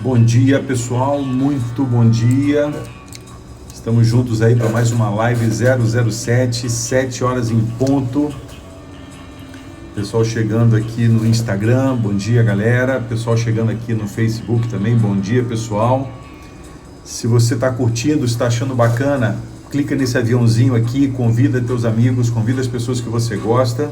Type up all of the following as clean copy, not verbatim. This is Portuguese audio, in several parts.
Bom dia, pessoal, muito bom dia. Estamos juntos aí para mais uma live 007, 7 horas em ponto. Pessoal chegando aqui no Instagram, bom dia, galera. Pessoal chegando aqui no Facebook também, bom dia, pessoal. Se você está curtindo, está achando bacana, clica nesse aviãozinho aqui, convida teus amigos, convida as pessoas que você gosta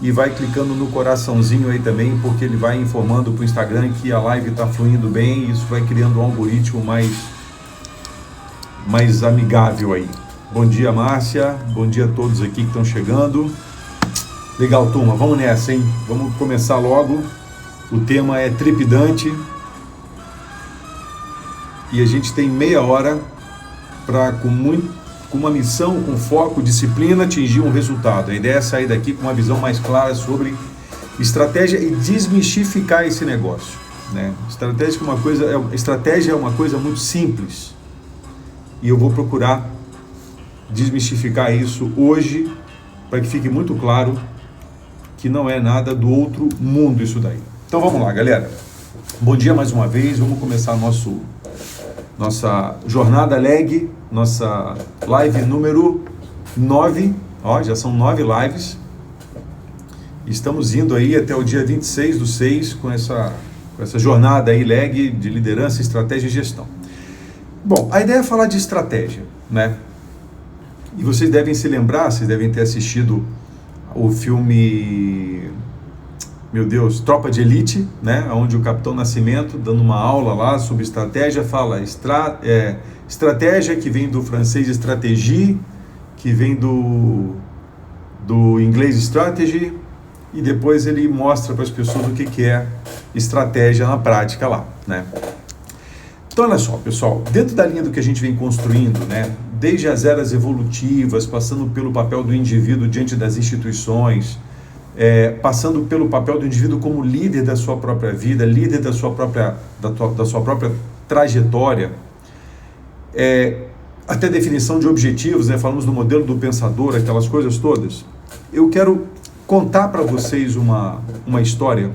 e vai clicando no coraçãozinho aí também, porque ele vai informando para o Instagram que a live está fluindo bem e isso vai criando um algoritmo mais amigável aí. Bom dia, Márcia, bom dia a todos aqui que estão chegando. Legal, turma, vamos nessa, hein? Vamos começar logo. O tema é trepidante e a gente tem meia hora para, com uma missão, com foco, disciplina, atingir um resultado. A ideia é sair daqui com uma visão mais clara sobre estratégia e desmistificar esse negócio, né? Estratégia é uma coisa muito simples e eu vou procurar desmistificar isso hoje para que fique muito claro que não é nada do outro mundo isso daí. Então vamos lá, galera. Bom dia mais uma vez. Vamos começar nossa jornada leg, nossa live número 9, ó, já são 9 lives, estamos indo aí até o dia 26/6 com essa jornada aí leg de liderança, estratégia e gestão. Bom, a ideia é falar de estratégia, né? E vocês devem se lembrar, vocês devem ter assistido o filme, meu Deus, Tropa de Elite, né? Onde o Capitão Nascimento, dando uma aula lá sobre estratégia, fala estratégia, que vem do francês stratégie, que vem do inglês strategy, e depois ele mostra para as pessoas o que é estratégia na prática lá, né? Então, olha só, pessoal, dentro da linha do que a gente vem construindo, né? Desde as eras evolutivas, passando pelo papel do indivíduo diante das instituições, passando pelo papel do indivíduo como líder da sua própria vida, líder da sua própria trajetória, até definição de objetivos, né? Falamos do modelo do pensador, aquelas coisas todas. Eu quero contar para vocês uma história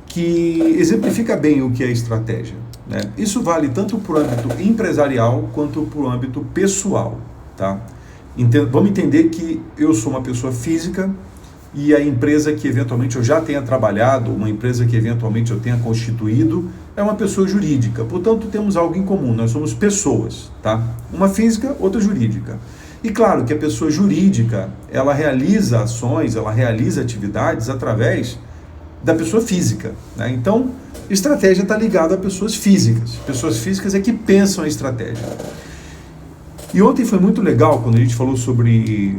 que exemplifica bem o que é estratégia, né? Isso vale tanto para o âmbito empresarial quanto para o âmbito pessoal, tá? Vamos entender que eu sou uma pessoa física e a empresa que eventualmente eu já tenha trabalhado, uma empresa que eventualmente eu tenha constituído, é uma pessoa jurídica. Portanto, temos algo em comum, nós somos pessoas, tá? Uma física, outra jurídica. E claro que a pessoa jurídica, ela realiza ações, ela realiza atividades através da pessoa física, né? Então, estratégia está ligada a pessoas físicas. Pessoas físicas é que pensam a estratégia. E ontem foi muito legal quando a gente falou sobre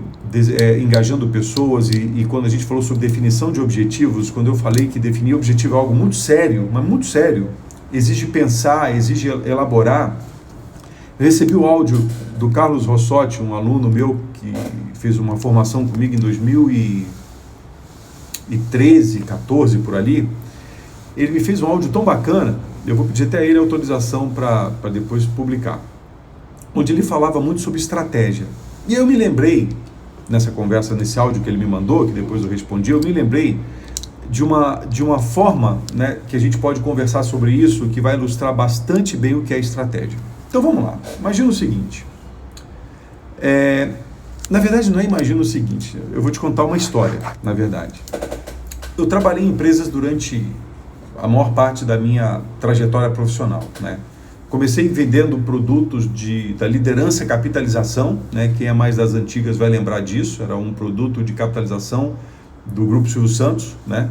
engajando pessoas e quando a gente falou sobre definição de objetivos, quando eu falei que definir objetivo é algo muito sério, mas muito sério, exige pensar, exige elaborar. Eu recebi o áudio do Carlos Rossotti, um aluno meu que fez uma formação comigo em 2013, 14, por ali. Ele me fez um áudio tão bacana, eu vou pedir até a ele autorização para depois publicar, onde ele falava muito sobre estratégia. E eu me lembrei, nessa conversa, nesse áudio que ele me mandou, que depois eu respondi, eu me lembrei de uma forma, né, que a gente pode conversar sobre isso, que vai ilustrar bastante bem o que é estratégia. Então vamos lá, imagina o seguinte, na verdade não é imagina o seguinte, eu vou te contar uma história, na verdade. Eu trabalhei em empresas durante a maior parte da minha trajetória profissional, né? Comecei vendendo produtos da liderança capitalização, né? Quem é mais das antigas vai lembrar disso, era um produto de capitalização do Grupo Silvio Santos, né?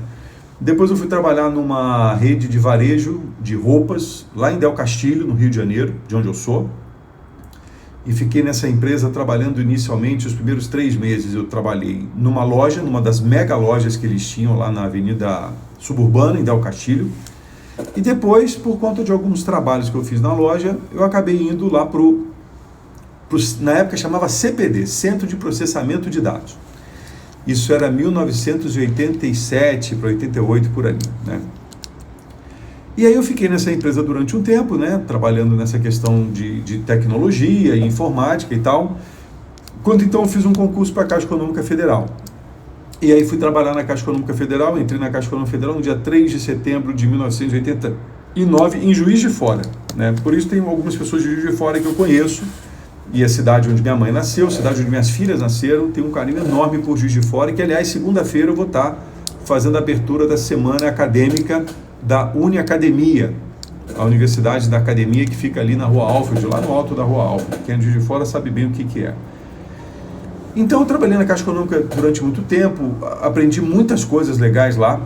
Depois eu fui trabalhar numa rede de varejo de roupas, lá em Del Castillo, no Rio de Janeiro, de onde eu sou, e fiquei nessa empresa trabalhando inicialmente, os primeiros 3 meses eu trabalhei numa loja, numa das mega lojas que eles tinham lá na Avenida Suburbana, em Del Castillo. E depois, por conta de alguns trabalhos que eu fiz na loja, eu acabei indo lá na época chamava CPD, Centro de Processamento de Dados. Isso era 1987 para 88, por ali, né? E aí eu fiquei nessa empresa durante um tempo, né, trabalhando nessa questão de tecnologia e informática e tal, quando então eu fiz um concurso para a Caixa Econômica Federal. E aí fui trabalhar na Caixa Econômica Federal, entrei na Caixa Econômica Federal no dia 3 de setembro de 1988. 2009 em Juiz de Fora, né? Por isso tem algumas pessoas de Juiz de Fora que eu conheço, e a cidade onde minha mãe nasceu, a cidade onde minhas filhas nasceram, tem um carinho enorme por Juiz de Fora, que aliás, segunda-feira eu vou estar fazendo a abertura da semana acadêmica da Uniacademia, a Universidade da Academia, que fica ali na Rua Alfred, lá no alto da Rua Alfred. Quem é de Juiz de Fora sabe bem o que é. Então eu trabalhei na Caixa Econômica durante muito tempo, aprendi muitas coisas legais lá,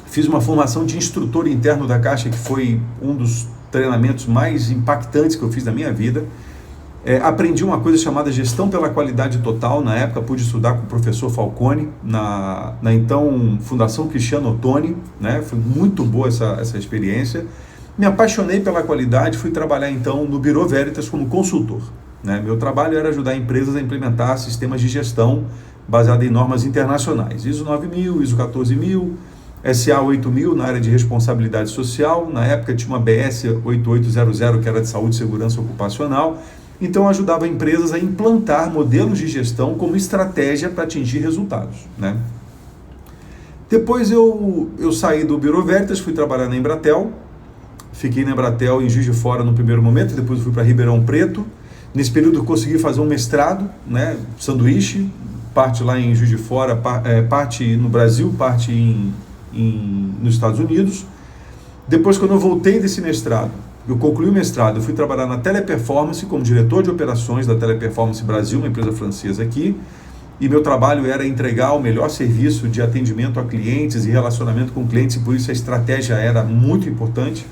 fiz uma formação de instrutor interno da Caixa, que foi um dos treinamentos mais impactantes que eu fiz na minha vida. Aprendi uma coisa chamada gestão pela qualidade total. Na época pude estudar com o professor Falcone, na então Fundação Cristiano Ottoni, né? Foi muito boa essa experiência. Me apaixonei pela qualidade, fui trabalhar então no Bureau Veritas como consultor, né? Meu trabalho era ajudar empresas a implementar sistemas de gestão baseados em normas internacionais, ISO 9000, ISO 14000, SA 8000 na área de responsabilidade social. Na época tinha uma BS 8800 que era de saúde e segurança ocupacional. Então ajudava empresas a implantar modelos de gestão como estratégia para atingir resultados, né? Depois eu saí do Bureau Veritas, fui trabalhar na Embratel. Fiquei na Embratel em Juiz de Fora no primeiro momento, depois fui para Ribeirão Preto. Nesse período eu consegui fazer um mestrado, né, sanduíche, parte lá em Juiz de Fora, parte no Brasil, parte nos Estados Unidos. Depois, quando eu voltei desse mestrado, eu concluí o mestrado, eu fui trabalhar na Teleperformance como diretor de operações da Teleperformance Brasil, uma empresa francesa aqui, e meu trabalho era entregar o melhor serviço de atendimento a clientes e relacionamento com clientes, e por isso a estratégia era muito importante.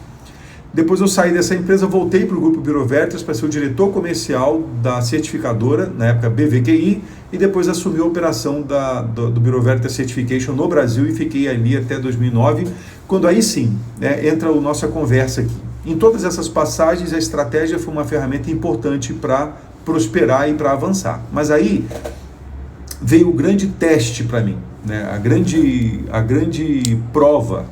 Depois eu saí dessa empresa, voltei para o Grupo Bureau Veritas para ser o diretor comercial da certificadora, na época BVQI, e depois assumi a operação do Bureau Veritas Certification no Brasil e fiquei ali até 2009, quando aí sim, né, entra a nossa conversa aqui. Em todas essas passagens, a estratégia foi uma ferramenta importante para prosperar e para avançar. Mas aí veio o grande teste para mim, né? A grande prova,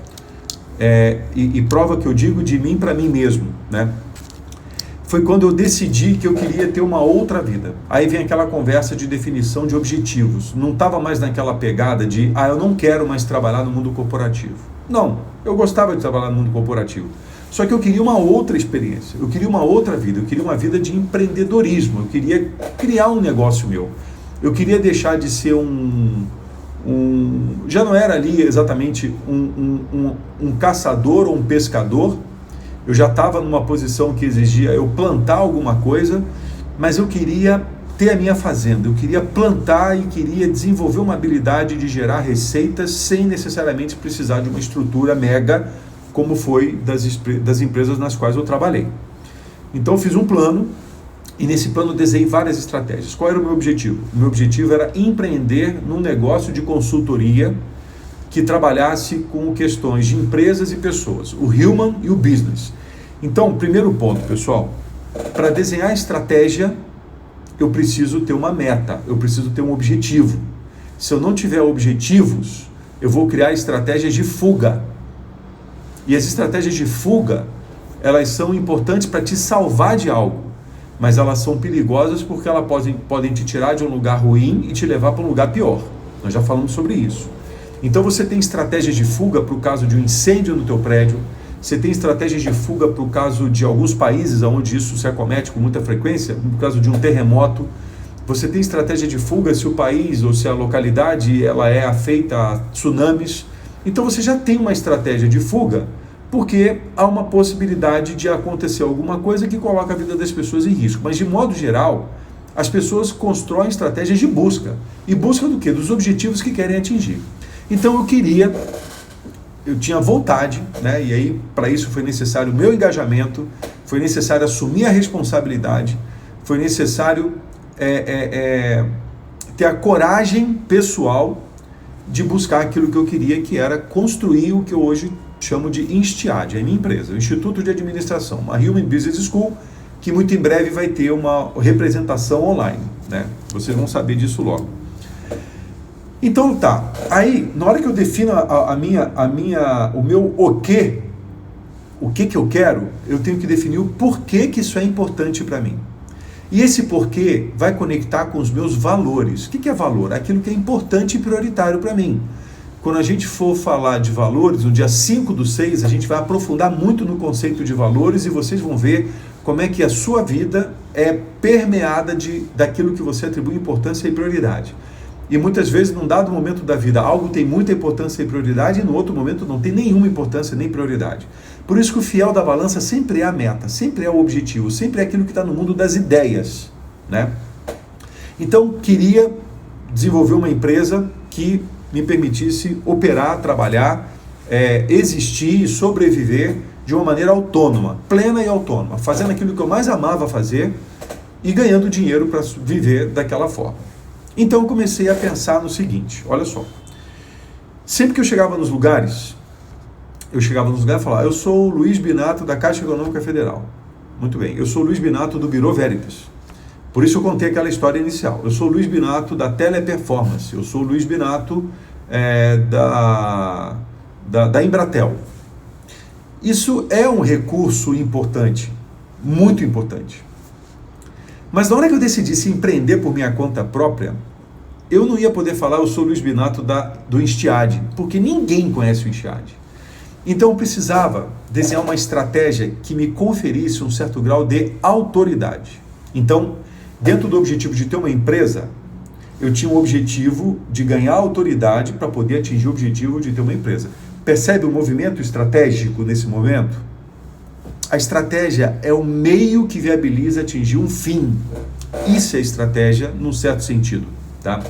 e prova que eu digo de mim para mim mesmo, né? Foi quando eu decidi que eu queria ter uma outra vida. Aí vem aquela conversa de definição de objetivos. Não estava mais naquela pegada de, eu não quero mais trabalhar no mundo corporativo. Não, eu gostava de trabalhar no mundo corporativo. Só que eu queria uma outra experiência, eu queria uma outra vida, eu queria uma vida de empreendedorismo, eu queria criar um negócio meu. Eu queria deixar de ser já não era ali exatamente um caçador ou um pescador. Eu já estava numa posição que exigia eu plantar alguma coisa, mas eu queria ter a minha fazenda, eu queria plantar e queria desenvolver uma habilidade de gerar receitas sem necessariamente precisar de uma estrutura mega, como foi das empresas nas quais eu trabalhei. Então eu fiz um plano, e nesse plano desenhei várias estratégias. Qual era o meu objetivo? O meu objetivo era empreender num negócio de consultoria que trabalhasse com questões de empresas e pessoas, o human e o business. Então, primeiro ponto, pessoal, para desenhar estratégia, eu preciso ter uma meta, eu preciso ter um objetivo. Se eu não tiver objetivos, eu vou criar estratégias de fuga. E as estratégias de fuga, elas são importantes para te salvar de algo, mas elas são perigosas porque elas podem te tirar de um lugar ruim e te levar para um lugar pior. Nós já falamos sobre isso. Então você tem estratégias de fuga para o caso de um incêndio no teu prédio, você tem estratégias de fuga para o caso de alguns países onde isso se acomete com muita frequência, no caso de um terremoto. Você tem estratégia de fuga se o país ou se a localidade ela é afeita a tsunamis. Então você já tem uma estratégia de fuga, porque há uma possibilidade de acontecer alguma coisa que coloca a vida das pessoas em risco. Mas de modo geral, as pessoas constroem estratégias de busca. E busca do quê? Dos objetivos que querem atingir. Então eu tinha vontade, né? E aí para isso foi necessário o meu engajamento, foi necessário assumir a responsabilidade, foi necessário ter a coragem pessoal de buscar aquilo que eu queria, que era construir o que eu hoje chamo de INSTIAD, a minha empresa, o Instituto de Administração, uma Human Business School, que muito em breve vai ter uma representação online, né? Vocês vão saber disso logo. Então tá, aí na hora que eu defino o meu o que eu quero, eu tenho que definir o porquê que isso é importante para mim. E esse porquê vai conectar com os meus valores. O que é valor? Aquilo que é importante e prioritário para mim. quando a gente for falar de valores, no dia 5/6, a gente vai aprofundar muito no conceito de valores e vocês vão ver como é que a sua vida é permeada daquilo que você atribui importância e prioridade. E muitas vezes, num dado momento da vida, algo tem muita importância e prioridade e no outro momento não tem nenhuma importância nem prioridade. Por isso que o fiel da balança sempre é a meta, sempre é o objetivo, sempre é aquilo que está no mundo das ideias, né? Então, queria desenvolver uma empresa que me permitisse operar, trabalhar, existir e sobreviver de uma maneira autônoma, plena e autônoma, fazendo aquilo que eu mais amava fazer e ganhando dinheiro para viver daquela forma. Então eu comecei a pensar no seguinte, olha só, sempre que eu chegava nos lugares e falava, eu sou o Luiz Binato da Caixa Econômica Federal. Muito bem, eu sou o Luiz Binato do Bureau Veritas. Por isso eu contei aquela história inicial. Eu sou o Luiz Binato da Teleperformance, eu sou o Luiz Binato da Embratel. Isso é um recurso importante, muito importante. Mas na hora que eu decidisse empreender por minha conta própria, eu não ia poder falar eu sou o Luiz Binato do Instiad, porque ninguém conhece o Instiad. Então eu precisava desenhar uma estratégia que me conferisse um certo grau de autoridade. Então, dentro do objetivo de ter uma empresa, eu tinha o objetivo de ganhar autoridade para poder atingir o objetivo de ter uma empresa. Percebe o movimento estratégico nesse momento? A estratégia é o meio que viabiliza atingir um fim. Isso é estratégia num certo sentido, tá?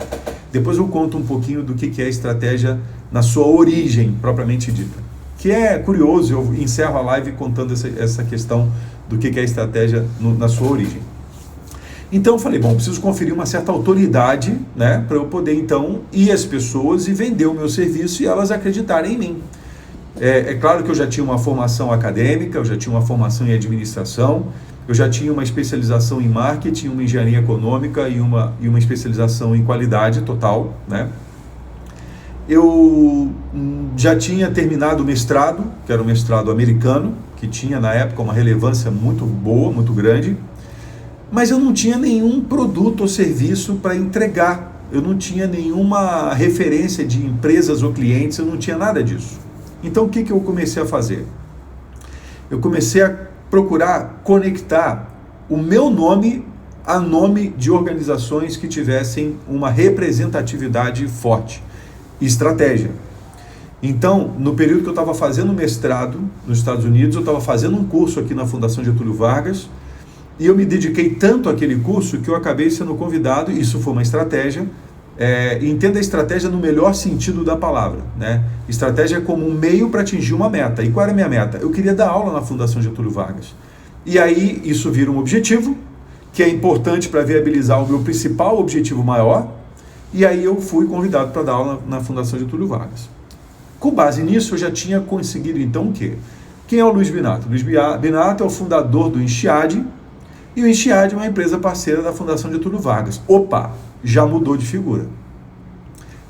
Depois eu conto um pouquinho do que é estratégia na sua origem, propriamente dita. Que é curioso, eu encerro a live contando essa questão do que é estratégia na sua origem. Então eu falei, bom, preciso conferir uma certa autoridade, né, para eu poder então ir às pessoas e vender o meu serviço e elas acreditarem em mim. É claro que eu já tinha uma formação acadêmica, eu já tinha uma formação em administração, eu já tinha uma especialização em marketing, uma engenharia econômica e uma especialização em qualidade total, né? Eu já tinha terminado o mestrado, que era um mestrado americano, que tinha na época uma relevância muito boa, muito grande, mas eu não tinha nenhum produto ou serviço para entregar, eu não tinha nenhuma referência de empresas ou clientes, eu não tinha nada disso. Então o que eu comecei a fazer? Eu comecei a procurar conectar o meu nome a nome de organizações que tivessem uma representatividade forte e estratégia. Então, no período que eu estava fazendo mestrado nos Estados Unidos, eu estava fazendo um curso aqui na Fundação Getúlio Vargas, e eu me dediquei tanto àquele curso que eu acabei sendo convidado, isso foi uma estratégia, entenda a estratégia no melhor sentido da palavra, né? Estratégia como um meio para atingir uma meta. E qual era a minha meta? Eu queria dar aula na Fundação Getúlio Vargas. E aí isso vira um objetivo, que é importante para viabilizar o meu principal objetivo maior, e aí eu fui convidado para dar aula na Fundação Getúlio Vargas. Com base nisso, eu já tinha conseguido então o quê? Quem é o Luiz Binato? Luiz Binato é o fundador do Instiad, e o Instiad é uma empresa parceira da Fundação Getúlio Vargas. Opa, já mudou de figura.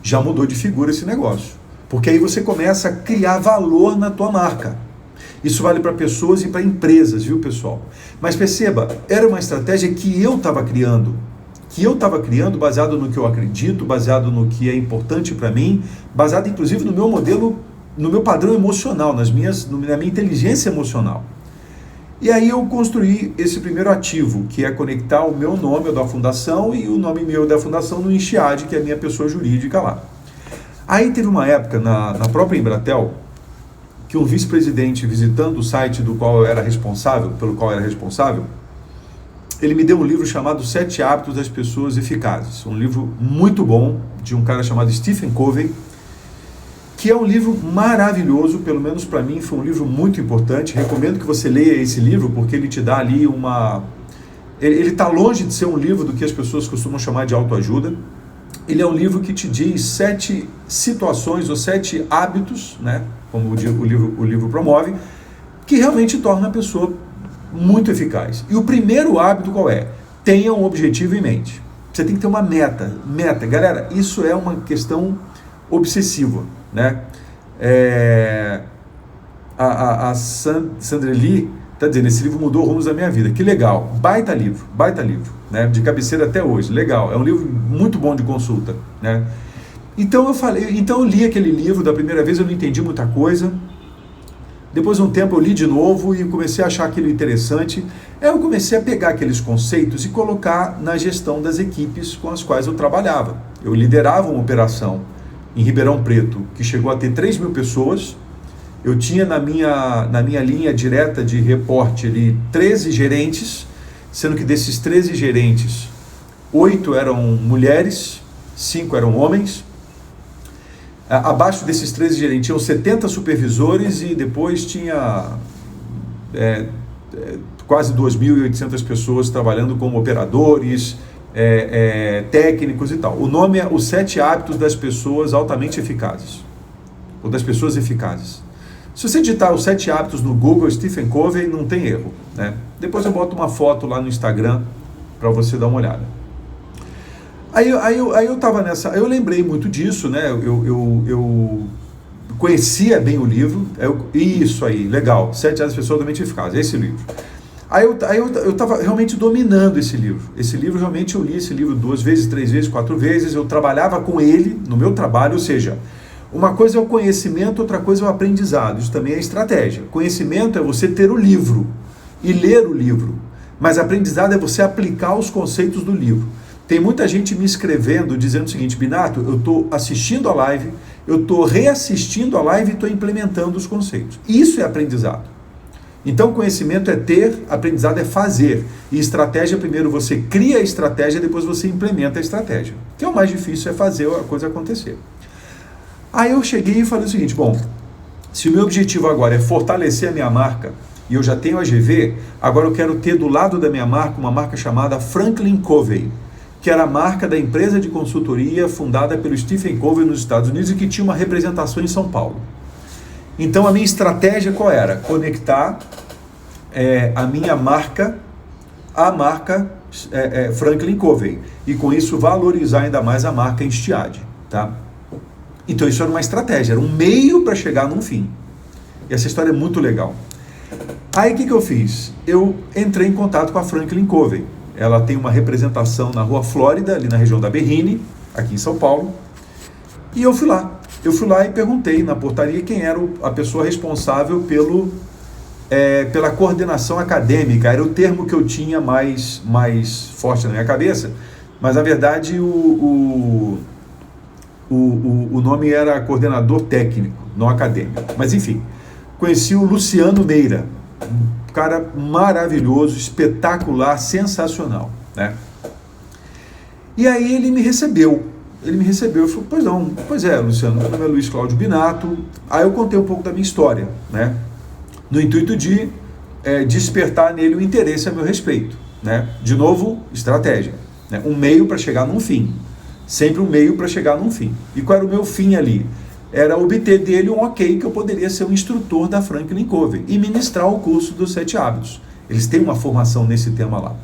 Já mudou de figura esse negócio. Porque aí você começa a criar valor na tua marca. Isso vale para pessoas e para empresas, viu, pessoal? Mas perceba, era uma estratégia que eu estava criando. Baseado no que eu acredito, baseado no que é importante para mim, baseado inclusive no meu modelo, no meu padrão emocional, na minha inteligência emocional. E aí eu construí esse primeiro ativo, que é conectar o meu nome, o da fundação, e o nome meu da fundação no Instiad, que é a minha pessoa jurídica lá. Aí teve uma época, na própria Embratel, que um vice-presidente, visitando o site pelo qual eu era responsável, ele me deu um livro chamado 7 Hábitos das Pessoas Eficazes. Um livro muito bom, de um cara chamado Stephen Covey, que é um livro maravilhoso, pelo menos para mim foi um livro muito importante. Recomendo que você leia esse livro, porque ele te dá ali Ele está longe de ser um livro do que as pessoas costumam chamar de autoajuda. Ele é um livro que te diz 7 situações ou 7 hábitos, né, como o livro promove, que realmente torna a pessoa muito eficaz. E o primeiro hábito qual é? Tenha um objetivo em mente. Você tem que ter uma meta. Galera, isso é uma questão obsessiva, né? A Sandra Lee está dizendo, esse livro mudou rumos da minha vida. Que legal, baita livro, né? De cabeceira até hoje, legal. É um livro muito bom de consulta, né? Então eu li aquele livro, da primeira vez eu não entendi muita coisa. Depois de um tempo eu li de novo e comecei a achar aquilo interessante. Aí eu comecei a pegar aqueles conceitos e colocar na gestão das equipes com as quais eu trabalhava. Eu liderava uma operação em Ribeirão Preto que chegou a ter 3 mil pessoas. Eu tinha na minha linha direta de reporte ali 13 gerentes, sendo que desses 13 gerentes, 8 eram mulheres, 5 eram homens. Abaixo desses 13 gerentes tinham 70 supervisores e depois tinha quase 2.800 pessoas trabalhando como operadores, técnicos e tal. O nome é Os 7 Hábitos das Pessoas Altamente Eficazes, ou das Pessoas Eficazes. Se você digitar Os 7 Hábitos no Google, Stephen Covey, não tem erro, né? Depois eu boto uma foto lá no Instagram para você dar uma olhada. Aí eu tava nessa, eu lembrei muito disso, né? Eu conhecia bem o livro, isso aí, legal, 7 Hábitos das Pessoas Altamente Eficazes, esse livro. Aí eu tava realmente dominando esse livro. Esse livro, realmente, eu li esse livro 2 vezes, 3 vezes, 4 vezes, eu trabalhava com ele no meu trabalho, ou seja, uma coisa é o conhecimento, outra coisa é o aprendizado, isso também é estratégia. Conhecimento é você ter o livro e ler o livro, mas aprendizado é você aplicar os conceitos do livro. Tem muita gente me escrevendo dizendo o seguinte: Binato, eu estou assistindo a live, eu estou reassistindo a live e estou implementando os conceitos. Isso é aprendizado. Então, conhecimento é ter, aprendizado é fazer. E estratégia, primeiro você cria a estratégia, depois você implementa a estratégia. O que é o mais difícil é fazer a coisa acontecer. Aí eu cheguei e falei o seguinte: bom, se o meu objetivo agora é fortalecer a minha marca, e eu já tenho a GV, agora eu quero ter do lado da minha marca uma marca chamada Franklin Covey, que era a marca da empresa de consultoria fundada pelo Stephen Covey nos Estados Unidos e que tinha uma representação em São Paulo. Então a minha estratégia qual era? Conectar a minha marca à marca Franklin Covey e com isso valorizar ainda mais a marca Instiad, tá? Então isso era uma estratégia, era um meio para chegar num fim. E essa história é muito legal. Aí o que eu fiz? Eu entrei em contato com a Franklin Covey. Ela tem uma representação na Rua Flórida, ali na região da Berrini, aqui em São Paulo. E eu fui lá. Eu fui lá e perguntei na portaria quem era a pessoa responsável pela coordenação acadêmica. Era o termo que eu tinha mais forte na minha cabeça, mas na verdade o nome era coordenador técnico, não acadêmico. Mas enfim, conheci o Luciano Meira, um cara maravilhoso, espetacular, sensacional, né? E aí ele me recebeu. Eu falei: pois é, Luciano, meu nome é Luiz Cláudio Binato. Aí eu contei um pouco da minha história, né? No intuito de despertar nele o interesse a meu respeito, né? De novo, estratégia, né? Um meio para chegar num fim. Sempre um meio para chegar num fim. E qual era o meu fim ali? Era obter dele um ok que eu poderia ser um instrutor da Franklin Covey e ministrar o curso dos 7 hábitos. Eles têm uma formação nesse tema lá.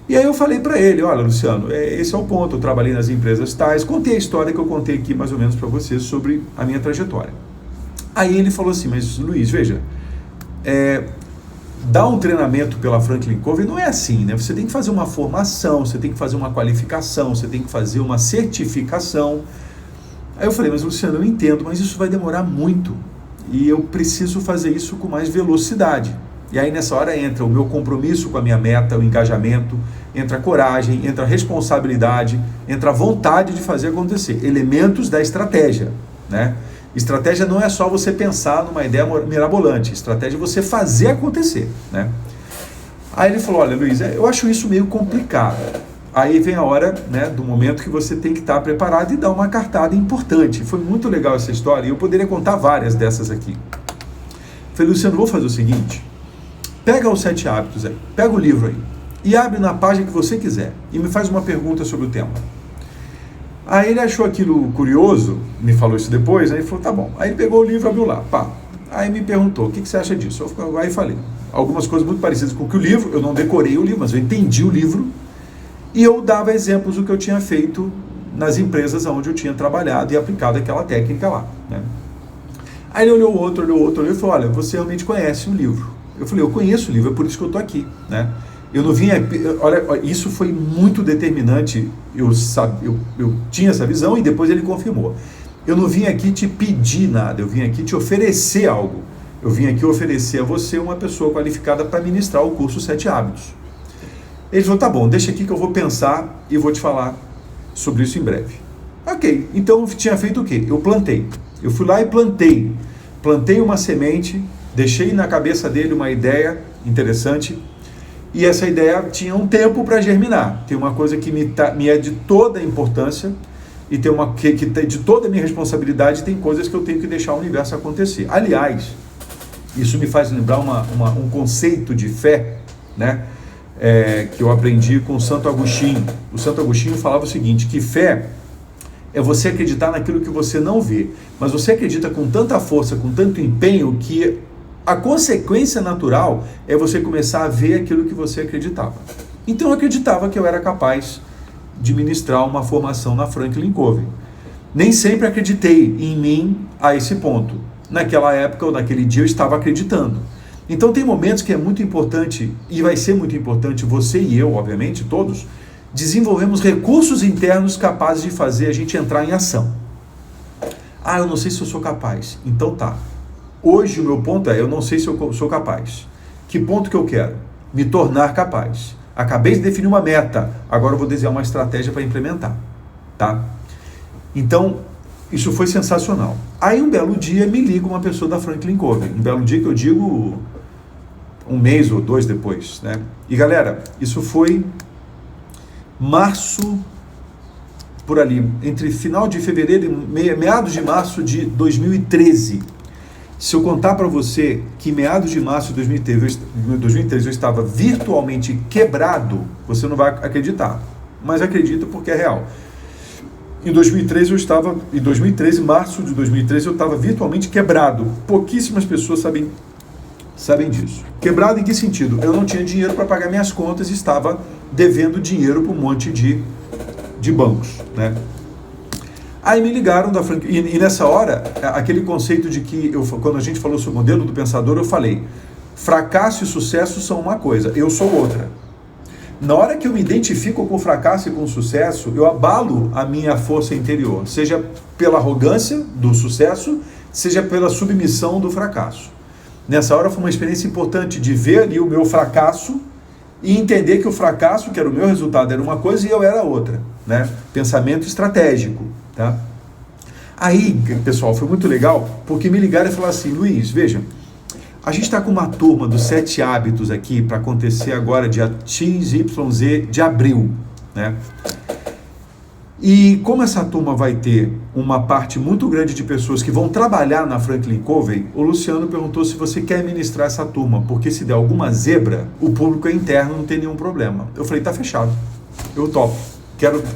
E aí eu falei para ele: olha, Luciano, esse é o ponto, eu trabalhei nas empresas tais, contei a história que eu contei aqui mais ou menos para vocês sobre a minha trajetória. Aí ele falou assim: mas Luiz, veja, dar um treinamento pela Franklin Covey não é assim, né? Você tem que fazer uma formação, você tem que fazer uma qualificação, você tem que fazer uma certificação. Aí eu falei: mas Luciano, eu entendo, mas isso vai demorar muito e eu preciso fazer isso com mais velocidade. E aí nessa hora entra o meu compromisso com a minha meta, o engajamento, entra a coragem, entra a responsabilidade, entra a vontade de fazer acontecer. Elementos da estratégia, né? Estratégia não é só você pensar numa ideia mirabolante, estratégia é você fazer acontecer, né? Aí ele falou: olha, Luiz, eu acho isso meio complicado. Aí vem a hora, né, do momento que você tem que estar preparado e dar uma cartada importante. Foi muito legal essa história e eu poderia contar várias dessas aqui. Falei: Luciano, vou fazer o seguinte, pega os 7 hábitos aí, pega o livro aí e abre na página que você quiser e me faz uma pergunta sobre o tema. Aí ele achou aquilo curioso, me falou isso depois, aí ele falou: tá bom. Aí ele pegou o livro, abriu lá, pá. Aí me perguntou: o que você acha disso? Aí falei algumas coisas muito parecidas com o que o livro, eu não decorei o livro, mas eu entendi o livro. E eu dava exemplos do que eu tinha feito nas empresas onde eu tinha trabalhado e aplicado aquela técnica lá, né? Aí ele olhou outro e falou: olha, você realmente conhece o livro. Eu falei: eu conheço o livro, é por isso que eu estou aqui, né? Eu não vinha, olha, isso foi muito determinante, eu tinha essa visão e depois ele confirmou. Eu não vim aqui te pedir nada, eu vim aqui te oferecer algo. Eu vim aqui oferecer a você uma pessoa qualificada para ministrar o curso 7 Hábitos. Ele falou, tá bom, deixa aqui que eu vou pensar e vou te falar sobre isso em breve. Ok, então eu tinha feito o quê? Eu plantei. Eu fui lá e plantei. Plantei uma semente, deixei na cabeça dele uma ideia interessante e essa ideia tinha um tempo para germinar. Tem uma coisa que me é de toda a importância e tem uma que de toda a minha responsabilidade, tem coisas que eu tenho que deixar o universo acontecer. Aliás, isso me faz lembrar um conceito de fé, né? Que eu aprendi com o Santo Agostinho. O Santo Agostinho falava o seguinte, que fé é você acreditar naquilo que você não vê, mas você acredita com tanta força, com tanto empenho, que a consequência natural é você começar a ver aquilo que você acreditava. Então eu acreditava que eu era capaz de ministrar uma formação na Franklin Covey. Nem sempre acreditei em mim a esse ponto. Naquela época ou naquele dia eu estava acreditando. Então tem momentos que é muito importante, e vai ser muito importante, você e eu, obviamente, todos, desenvolvemos recursos internos capazes de fazer a gente entrar em ação. Ah, eu não sei se eu sou capaz. Então tá. Hoje o meu ponto é, eu não sei se eu sou capaz. Que ponto que eu quero? Me tornar capaz. Acabei de definir uma meta, agora eu vou desenhar uma estratégia para implementar. Tá? Então, isso foi sensacional. Aí um belo dia me liga uma pessoa da Franklin Covey. Um belo dia que eu digo um mês ou 2 depois, né? E galera, isso foi março, por ali, entre final de fevereiro e meados de março de 2013. Se eu contar para você que meados de março de 2013 eu estava virtualmente quebrado, você não vai acreditar. Mas acredita porque é real. Em 2013, março de 2013, eu estava virtualmente quebrado. Pouquíssimas pessoas sabem disso. Quebrado em que sentido? Eu não tinha dinheiro para pagar minhas contas e estava devendo dinheiro para um monte de bancos, né? Aí me ligaram da Franklin, e nessa hora, aquele conceito de que, quando a gente falou sobre o modelo do pensador, eu falei, fracasso e sucesso são uma coisa, eu sou outra. Na hora que eu me identifico com o fracasso e com o sucesso, eu abalo a minha força interior, seja pela arrogância do sucesso, seja pela submissão do fracasso. Nessa hora foi uma experiência importante de ver ali o meu fracasso e entender que o fracasso, que era o meu resultado, era uma coisa e eu era outra, né? Pensamento estratégico, tá? Aí, pessoal, foi muito legal, porque me ligaram e falaram assim, Luiz, veja, a gente está com uma turma dos 7 hábitos aqui para acontecer agora dia XYZ de abril, né? E como essa turma vai ter uma parte muito grande de pessoas que vão trabalhar na Franklin Covey, o Luciano perguntou se você quer ministrar essa turma, porque se der alguma zebra, o público é interno, não tem nenhum problema. Eu falei, tá fechado, eu topo,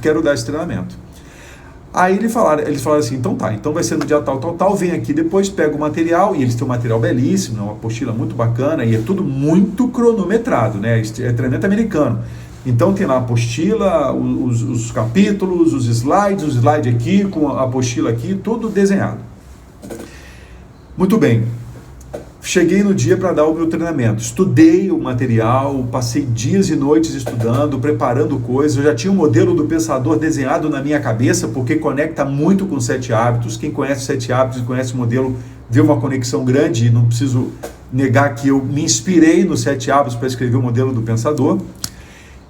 quero dar esse treinamento. Aí eles falaram assim, então tá, então vai ser no dia tal, vem aqui depois, pega o material, e eles têm um material belíssimo, uma apostila muito bacana, e é tudo muito cronometrado, né? É treinamento americano. Então tem lá a apostila, os capítulos, os slides, o slide aqui, com a apostila aqui, tudo desenhado. Muito bem. Cheguei no dia para dar o meu treinamento. Estudei o material, passei dias e noites estudando, preparando coisas. Eu já tinha o modelo do pensador desenhado na minha cabeça, porque conecta muito com 7 hábitos. Quem conhece 7 hábitos e conhece o modelo, vê uma conexão grande, e não preciso negar que eu me inspirei nos 7 hábitos para escrever o modelo do pensador.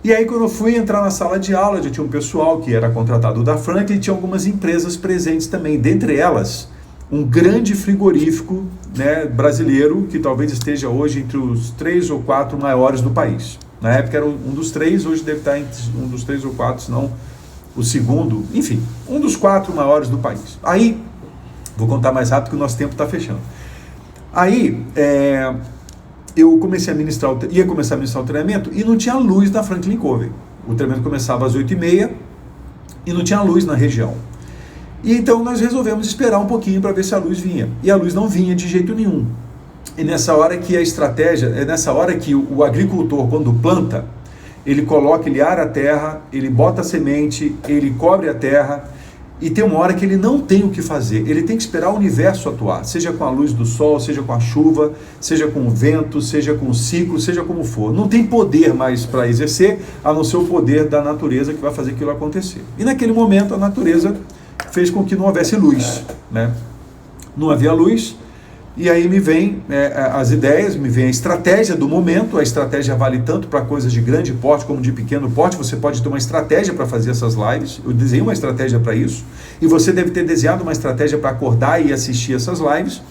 E aí, quando eu fui entrar na sala de aula, já tinha um pessoal que era contratado da Franklin e tinha algumas empresas presentes também. Dentre elas, um grande frigorífico, né, brasileiro, que talvez esteja hoje entre os 3 ou 4 maiores do país. Na época era um dos 3, hoje deve estar entre um dos 3 ou 4, se não o segundo, enfim, um dos 4 maiores do país. Aí, vou contar mais rápido que o nosso tempo está fechando. Aí, eu ia começar a ministrar o treinamento e não tinha luz na Franklin Covey. O treinamento começava às 8h30 e não tinha luz na região. E então nós resolvemos esperar um pouquinho para ver se a luz vinha. E a luz não vinha de jeito nenhum. E nessa hora que a estratégia, é nessa hora que o agricultor, quando planta, ele ara a terra, ele bota a semente, ele cobre a terra, e tem uma hora que ele não tem o que fazer, ele tem que esperar o universo atuar, seja com a luz do sol, seja com a chuva, seja com o vento, seja com o ciclo, seja como for. Não tem poder mais para exercer, a não ser o poder da natureza que vai fazer aquilo acontecer. E naquele momento a natureza fez com que não houvesse luz, né? Não havia luz, e aí me vem as ideias, me vem a estratégia do momento. A estratégia vale tanto para coisas de grande porte como de pequeno porte. Você pode ter uma estratégia para fazer essas lives. Eu desenhei uma estratégia para isso, e você deve ter desenhado uma estratégia para acordar e assistir essas lives.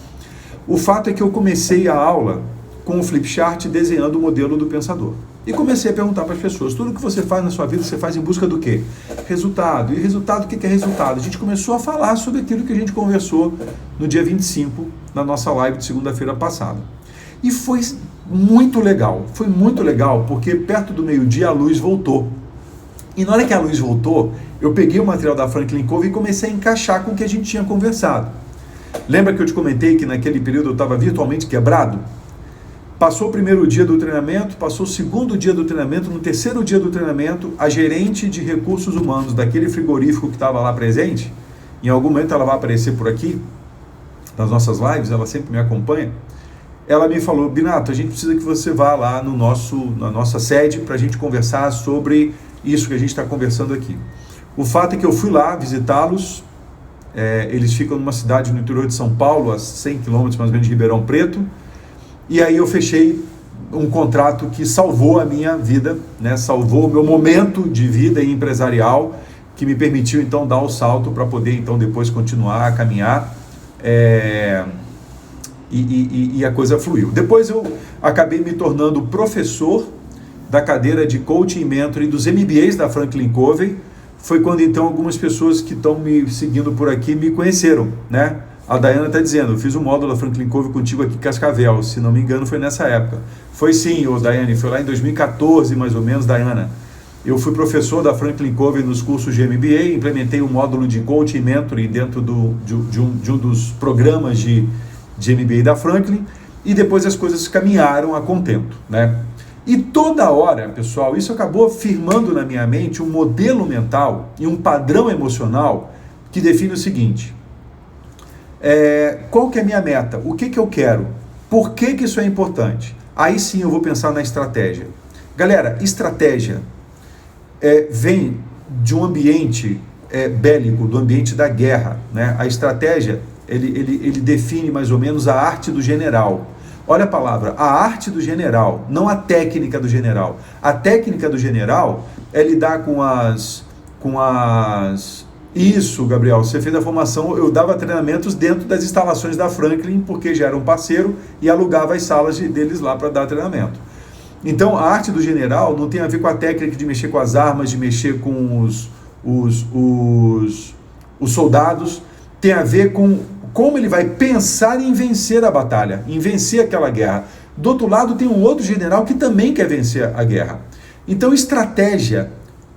O fato é que eu comecei a aula com o flipchart desenhando o modelo do pensador. E comecei a perguntar para as pessoas, tudo que você faz na sua vida, você faz em busca do quê? Resultado. E resultado, o que é resultado? A gente começou a falar sobre aquilo que a gente conversou no dia 25, na nossa live de segunda-feira passada. E foi muito legal, porque perto do meio-dia a luz voltou. E na hora que a luz voltou, eu peguei o material da Franklin Covey e comecei a encaixar com o que a gente tinha conversado. Lembra que eu te comentei que naquele período eu estava virtualmente quebrado? Passou o primeiro dia do treinamento, passou o segundo dia do treinamento, no terceiro dia do treinamento, a gerente de recursos humanos daquele frigorífico que estava lá presente, em algum momento ela vai aparecer por aqui, nas nossas lives, ela sempre me acompanha, ela me falou, Binato, a gente precisa que você vá lá na nossa sede para a gente conversar sobre isso que a gente está conversando aqui. O fato é que eu fui lá visitá-los, eles ficam numa cidade no interior de São Paulo, a 100 quilômetros mais ou menos de Ribeirão Preto. E aí eu fechei um contrato que salvou a minha vida, né? Salvou o meu momento de vida empresarial, que me permitiu então dar o salto para poder então depois continuar a caminhar, e a coisa fluiu. Depois eu acabei me tornando professor da cadeira de Coaching e Mentoring dos MBAs da Franklin Covey. Foi quando então algumas pessoas que estão me seguindo por aqui me conheceram, né? A Dayana está dizendo, eu fiz um módulo da Franklin Covey contigo aqui em Cascavel, se não me engano foi nessa época. Foi sim, Daiane, foi lá em 2014 mais ou menos, Dayana. Eu fui professor da Franklin Covey nos cursos de MBA, implementei um módulo de Coaching e Mentoring dentro de um dos programas de MBA da Franklin, e depois as coisas caminharam a contento, né? E toda hora, pessoal, isso acabou firmando na minha mente um modelo mental e um padrão emocional que define o seguinte: qual que é a minha meta? O que eu quero? Por que isso é importante? Aí sim eu vou pensar na estratégia. Galera, estratégia vem de um ambiente bélico, do ambiente da guerra, né? A estratégia, ele define mais ou menos a arte do general. Olha a palavra, a arte do general, não a técnica do general. A técnica do general é lidar com as... Isso, Gabriel, você fez a formação, eu dava treinamentos dentro das instalações da Franklin, porque já era um parceiro e alugava as salas deles lá para dar treinamento. Então, a arte do general não tem a ver com a técnica de mexer com as armas, de mexer com os soldados, tem a ver com como ele vai pensar em vencer a batalha, em vencer aquela guerra. Do outro lado, tem um outro general que também quer vencer a guerra. Então, estratégia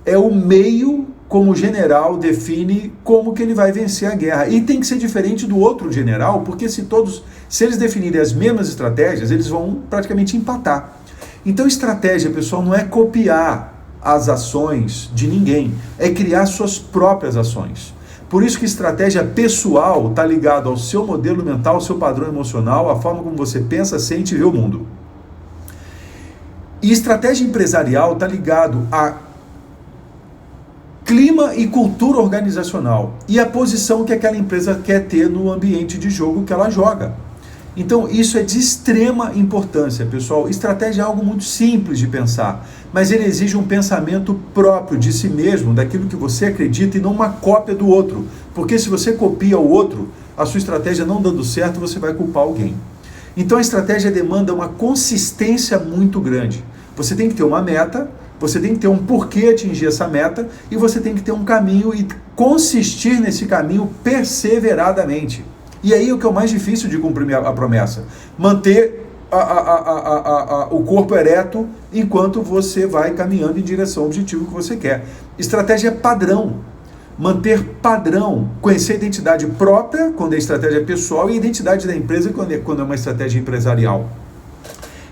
é o meio como o general define como que ele vai vencer a guerra. E tem que ser diferente do outro general, porque se eles definirem as mesmas estratégias, eles vão praticamente empatar. Então, estratégia, pessoal, não é copiar as ações de ninguém, é criar suas próprias ações. Por isso que estratégia pessoal está ligado ao seu modelo mental, ao seu padrão emocional, a forma como você pensa, sente e vê o mundo. E estratégia empresarial está ligado a clima e cultura organizacional e a posição que aquela empresa quer ter no ambiente de jogo que ela joga. Então isso é de extrema importância, pessoal. Estratégia é algo muito simples de pensar, mas ele exige um pensamento próprio de si mesmo, daquilo que você acredita e não uma cópia do outro. Porque se você copia o outro, a sua estratégia não dando certo, você vai culpar alguém. Então a estratégia demanda uma consistência muito grande. Você tem que ter uma meta, você tem que ter um porquê atingir essa meta e você tem que ter um caminho e consistir nesse caminho perseveradamente. E aí o que é o mais difícil de cumprir a promessa? Manter o corpo ereto enquanto você vai caminhando em direção ao objetivo que você quer. Estratégia é padrão. Manter padrão. Conhecer a identidade própria, quando é estratégia pessoal, e a identidade da empresa, quando é uma estratégia empresarial.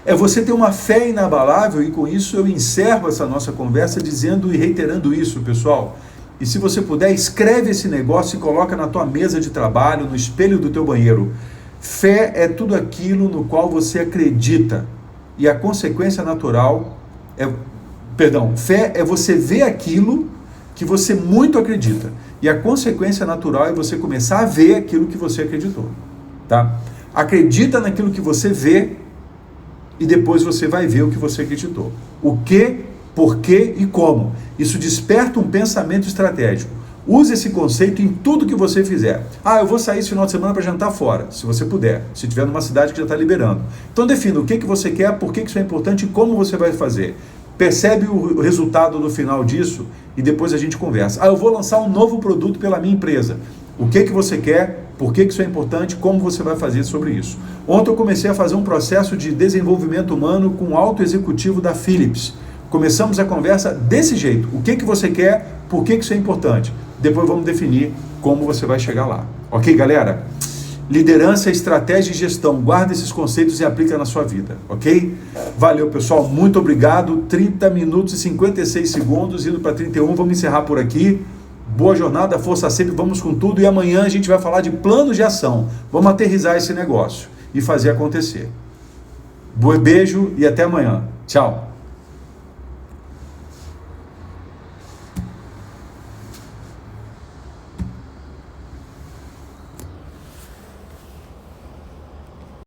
É você ter uma fé inabalável, e com isso eu encerro essa nossa conversa dizendo e reiterando isso, pessoal. E se você puder, escreve esse negócio e coloca na tua mesa de trabalho, no espelho do teu banheiro. Fé é tudo aquilo no qual você acredita. E a consequência natural fé é você ver aquilo que você muito acredita. E a consequência natural é você começar a ver aquilo que você acreditou. Tá? Acredita naquilo que você vê e depois você vai ver o que você acreditou. O que, por quê e como. Isso desperta um pensamento estratégico. Use esse conceito em tudo que você fizer. Eu vou sair esse final de semana para jantar fora, se você puder, se estiver numa cidade que já está liberando. Então defina o que você quer, por que isso é importante e como você vai fazer. Percebe o resultado no final disso e depois a gente conversa. Eu vou lançar um novo produto pela minha empresa. O que você quer, por que isso é importante, como você vai fazer sobre isso. Ontem eu comecei a fazer um processo de desenvolvimento humano com o alto executivo da Philips. Começamos a conversa desse jeito. O que você quer, por que isso é importante. Depois vamos definir como você vai chegar lá. Ok, galera? Liderança, estratégia e gestão. Guarda esses conceitos e aplica na sua vida, ok? Valeu, pessoal. Muito obrigado. 30 minutos e 56 segundos, indo para 31. Vamos encerrar por aqui. Boa jornada, força sempre, vamos com tudo. E amanhã a gente vai falar de planos de ação. Vamos aterrissar esse negócio e fazer acontecer. Beijo e até amanhã. Tchau.